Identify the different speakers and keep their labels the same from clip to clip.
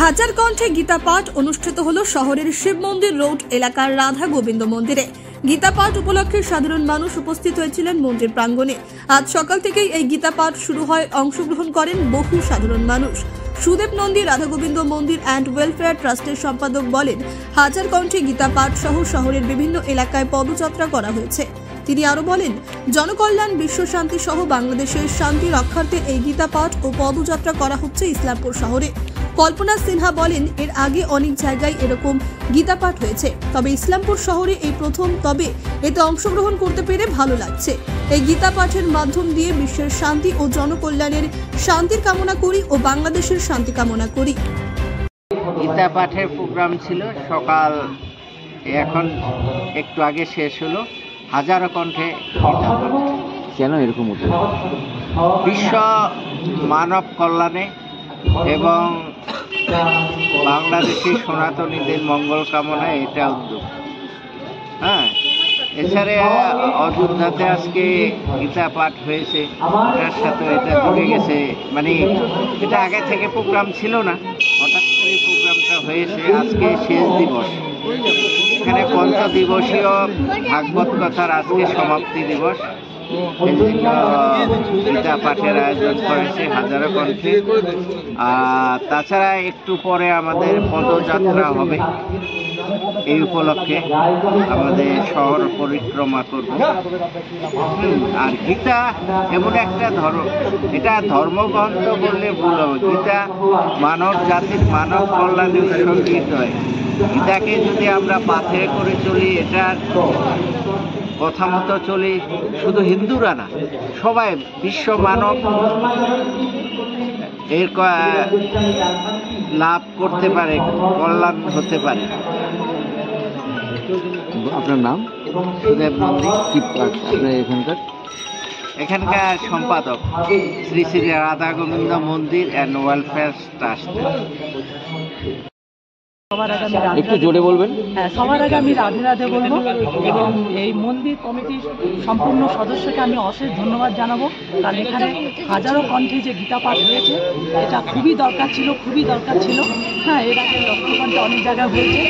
Speaker 1: হাজার কণ্ঠে গীতা পাঠ অনুষ্ঠিত হল শহরের শিব মন্দির রোড এলাকার রাধা গোবিন্দ মন্দিরে। গীতা পাঠ উপলক্ষে সাধারণ মানুষ উপস্থিত হয়েছিলেন মন্দির প্রাঙ্গণে। আজ সকাল থেকেই এই গীতা পাঠ শুরু হয়। অংশগ্রহণ করেন বহু সাধারণ মানুষ। সুদেব নন্দী রাধা গোবিন্দ মন্দির অ্যান্ড ওয়েলফেয়ার ট্রাস্টের সম্পাদক বলেন, হাজার কণ্ঠে গীতা পাঠ সহ শহরের বিভিন্ন এলাকায় পদযাত্রা করা হয়েছে। তিনি আরো বলেন, জনকল্যাণ, বিশ্ব শান্তি সহ বাংলাদেশের শান্তি রক্ষার্থে এই গীতা পাঠ ও পদযাত্রা করা হচ্ছে ইসলামপুর শহরে। কল্পনা সিনহা বলেন, এর আগে অনেক জায়গায় এরকম গীতা পাঠ হয়েছে, তবে ইসলামপুর শহরে এই প্রথম। তবে এতে অংশগ্রহণ করতে পেরে ভালো লাগছে। এই গীতা পাঠের মাধ্যম দিয়ে বিশ্বের শান্তি ও জনকল্যাণের শান্তির কামনা করি ও বাংলাদেশের শান্তি কামনা করি।
Speaker 2: গীতা পাঠের প্রোগ্রাম ছিল সকাল, এখন একটু আগে শেষ হলো। হাজারো কণ্ঠে গীতা পাঠ।
Speaker 3: কেন এরকম হতো?
Speaker 2: বিশ্ব মানব কল্যাণে এবং বাংলাদেশি সনাতনীদের মঙ্গল কামনায় এটা উদ্যোগ। এছাড়া অযোধ্যাতে আজকে গীতা পাঠ হয়েছে, এটার সাথে এটা ঢুকে গেছে। মানে এটা আগে থেকে প্রোগ্রাম ছিল না, হঠাৎ করে প্রোগ্রামটা হয়েছে। আজকে শেষ দিবস, এখানে পঞ্চদিবসীয় ভাগবত কথার আজকে সমাপ্তি দিবস। এই জন্য গীতা পাঠের আয়োজন করেছে হাজারো কণ্ঠে। তাছাড়া একটু পরে আমাদের পদযাত্রা হবে। এই উপলক্ষে আমাদের শহর পরিক্রমা করব। আর গীতা এমন একটা এটা ধর্মগ্রন্থ বললে ভুল হবে। গীতা মানব জাতির মানব কল্যাণে উৎসর্গিত হয়। গীতাকে যদি আমরা পাথে করে চলি, এটা কথা মতো চলি, শুধু হিন্দুরা না, সবাই বিশ্ব মানব এর লাভ করতে পারে, কল্যাণ হতে পারে।
Speaker 3: আপনার নাম?
Speaker 2: সুদেব নন্দী।
Speaker 3: আপনার
Speaker 2: এখানকার সম্পাদক শ্রী শ্রী রাধা গোবিন্দ মন্দির অ্যান্ড ওয়েলফেয়ার ট্রাস্ট।
Speaker 3: একটু জোরে বলবেন।
Speaker 4: হ্যাঁ, সবার আগে আমি রাধে রাধে বলবো এবং এই মন্দির কমিটির সম্পূর্ণ সদস্যকে আমি অশেষ ধন্যবাদ জানাবো। কারণ এখানে হাজারো কণ্ঠে যে গীতা পাঠ হয়েছে, এটা খুবই দরকার ছিল। হ্যাঁ, এর আগে লক্ষ কণ্ঠে অনেক জায়গায় হয়েছে,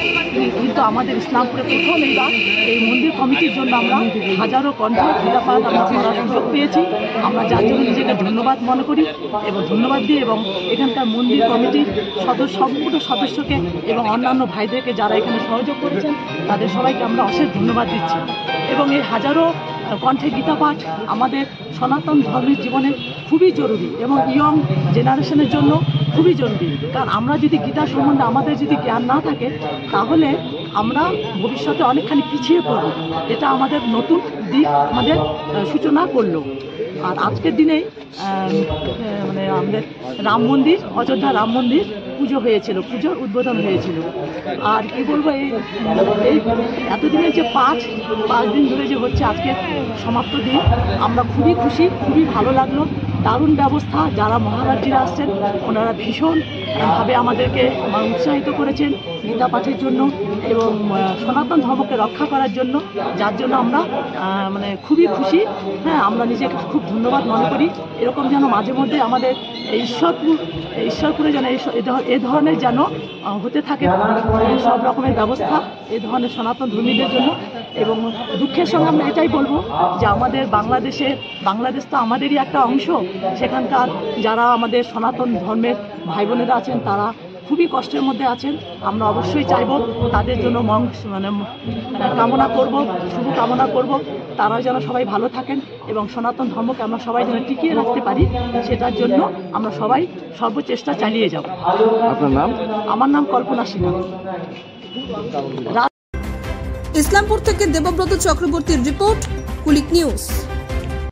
Speaker 4: কিন্তু আমাদের ইসলামপুরে প্রথম এইবার এই মন্দির কমিটির জন্য আমরা হাজারো কণ্ঠে গীতা পাঠ আমরা করার সুযোগ পেয়েছি। আমরা যার জন্য নিজেকে ধন্যবাদ মনে করি এবং ধন্যবাদ দিই এবং এখানকার মন্দির কমিটির সম্পূর্ণ সদস্যকে এবং অন্যান্য ভাইদেরকে যারা এখানে সহযোগ করেছেন, তাদের সবাইকে আমরা অশেষ ধন্যবাদ দিচ্ছি। এবং এই হাজারো কণ্ঠে গীতা পাঠ আমাদের সনাতন ধর্মের জীবনে খুবই জরুরি এবং ইয়ং জেনারেশনের জন্য খুবই জরুরি। কারণ আমরা যদি গীতা সম্বন্ধে আমাদের যদি জ্ঞান না থাকে, তাহলে আমরা ভবিষ্যতে অনেকখানি পিছিয়ে পড়ব। এটা আমাদের নতুন দিক আমাদের সূচনা করলো। আর আজকের দিনেই মানে আমাদের রাম মন্দির, অযোধ্যা রাম মন্দির পুজোর উদ্বোধন হয়েছিল। আর কি বলবো, এই এতদিনে যে পাঁচ দিন ধরে যে হচ্ছে, আজকে সমাপ্ত দিন, আমরা খুবই খুশি, খুবই ভালো লাগলো। দারুণ ব্যবস্থা। যারা মহারাজজিরা আসছেন, ওনারা ভীষণভাবে আমাদেরকে উৎসাহিত করেছেন গীতা পাঠের জন্য এবং সনাতন ধর্মকে রক্ষা করার জন্য, যার জন্য আমরা মানে খুবই খুশি। হ্যাঁ, আমরা নিজেকে খুব ধন্যবাদ মনে করি। এরকম যেন মাঝে মধ্যে আমাদের ঈশ্বরপুরে যেন এ ধরনের যেন হতে থাকে সব রকমের ব্যবস্থা এ ধরনের সনাতন ধর্মীদের জন্য। এবং দুঃখের সঙ্গে আমরা এটাই বলবো যে আমাদের বাংলাদেশ তো আমাদেরই একটা অংশ। সেখানকার যারা আমাদের সনাতন ধর্মের ভাই বোনেরা আছেন, তারা খুবই কষ্টের মধ্যে আছেন। আমরা অবশ্যই চাইব তাদের জন্য কামনা করব, শুভ কামনা করব, তারা যেন সবাই ভালো থাকেন এবং সনাতন ধর্মকে আমরা সবাই যেন টিকিয়ে রাখতে পারি, সেটার জন্য আমরা সবাই সর্বচেষ্টা চালিয়ে যাব।
Speaker 3: আপনার নাম?
Speaker 4: আমার নাম কল্পনা সিনহা।
Speaker 1: ইসলামপুর থেকে দেবব্রত চক্রবর্তীর রিপোর্ট, কুলিক নিউজ।